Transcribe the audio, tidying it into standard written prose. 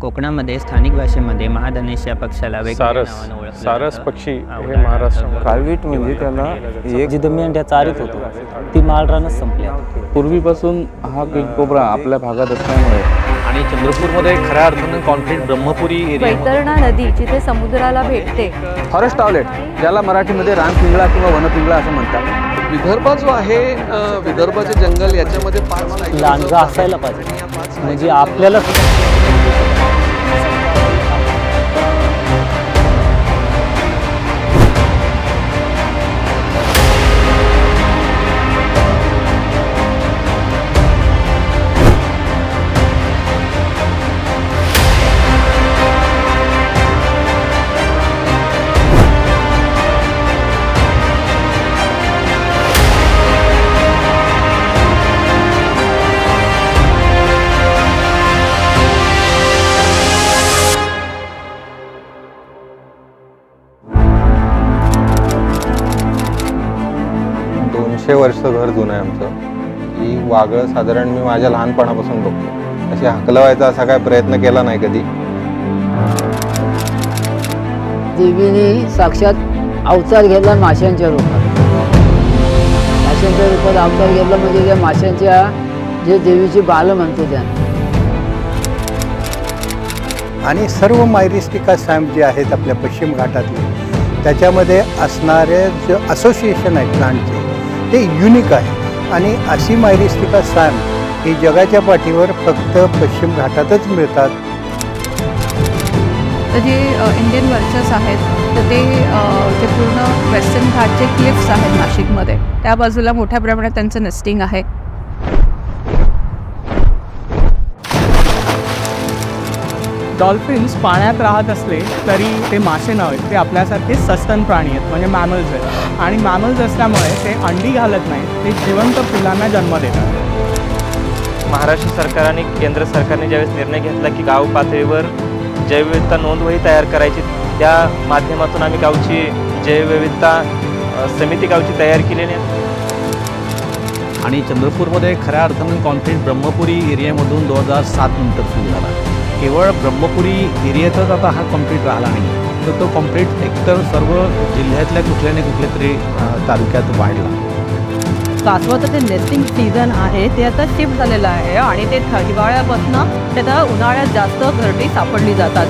कोकणामध्ये स्थानिक भाषेमध्ये महाधनेश या पक्षाला वेगवेगळ्या सारस नावानं ओळखलं सारस जातं. पक्षी हे महाराष्ट्रामध्ये काळवीट म्हणजे त्याला एक जी दरम्यान चारित होतो ती माळरानच संपल्या. पूर्वीपासून हा कोबरा आपल्या भागात असल्यामुळे आणि चंद्रपूरमध्ये खऱ्या अर्थानं कॉन्क्रीट ब्रह्मपुरी एरिया वैतरणा नदी जिथे समुद्राला भेटते, फॉरेस्ट आउटलेट ज्याला मराठीमध्ये रानपिंगळा किंवा वनपिंगळा असं म्हणतात. विदर्भ जो आहे विदर्भाचे जंगल याच्यामध्ये 5 लांडगा असायला पाहिजे म्हणजे आपल्याला वर्ष घर जुनं आहे आमचं. ही वाघळं साधारण मी माझ्या लहानपणापासून बघतो. अशी हकलवायचा असा काय प्रयत्न केला नाही कधी. देवीने साक्षात अवतार घेतला माशांच्या रूपात. माशांच्या रूपात अवतार घेतला म्हणजे त्या माशांच्या जे देवीची बाल म्हणतो त्या. आणि सर्व मायरिस्टिका सॅम्प जे आहेत आपल्या पश्चिम घाटातले त्याच्यामध्ये असणारे जे असोसिएशन आहे प्लांटचे ते युनिक आहे. आणि अशी मायरिस्टिका सॅम्प ही जगाच्या पाठीवर फक्त पश्चिम घाटातच मिळतात. तर जे इंडियन वर्चर्स आहेत तर ते जे पूर्ण वेस्टर्न घाटचे क्लिफ्स आहेत नाशिकमध्ये त्या बाजूला मोठ्या प्रमाणात त्यांचं नेस्टिंग आहे. डॉल्फिन्स पाण्यात राहत असले तरी ते मासे नव्हे, ते आपल्यासारखे सस्तन प्राणी आहेत म्हणजे मॅमल्स आहेत. आणि मॅमल्स असल्यामुळे ते अंडी घालत नाहीत, ते जिवंत पिलांना जन्म देतात. महाराष्ट्र सरकार आणि केंद्र सरकारने ज्यावेळेस निर्णय घेतला की गाव पातळीवर जैवविविधता नोंदवही तयार करायची, त्या माध्यमातून आम्ही गावची जैवविविधता समिती गावची तयार केलेली आहे. आणि चंद्रपूरमध्ये खऱ्या अर्थानं कॉन्क्रीट ब्रह्मपुरी एरियामधून 2007 नंतर सुरू झाला. केवळ ब्रह्मपुरी एरियातच आता हा कॉन्क्रीट राहिला नाही, तर तो कॉन्क्रीट एकतर सर्व जिल्ह्यातल्या कुठल्या ना कुठल्या तरी तालुक्यात वाढला. कासवाचं ते नेस्टिंग सीझन आहे ते आता शिफ्ट झालेलं आहे आणि ते हिवाळ्यापासून त्याला उन्हाळ्यात जास्त घरटी सापडली जातात.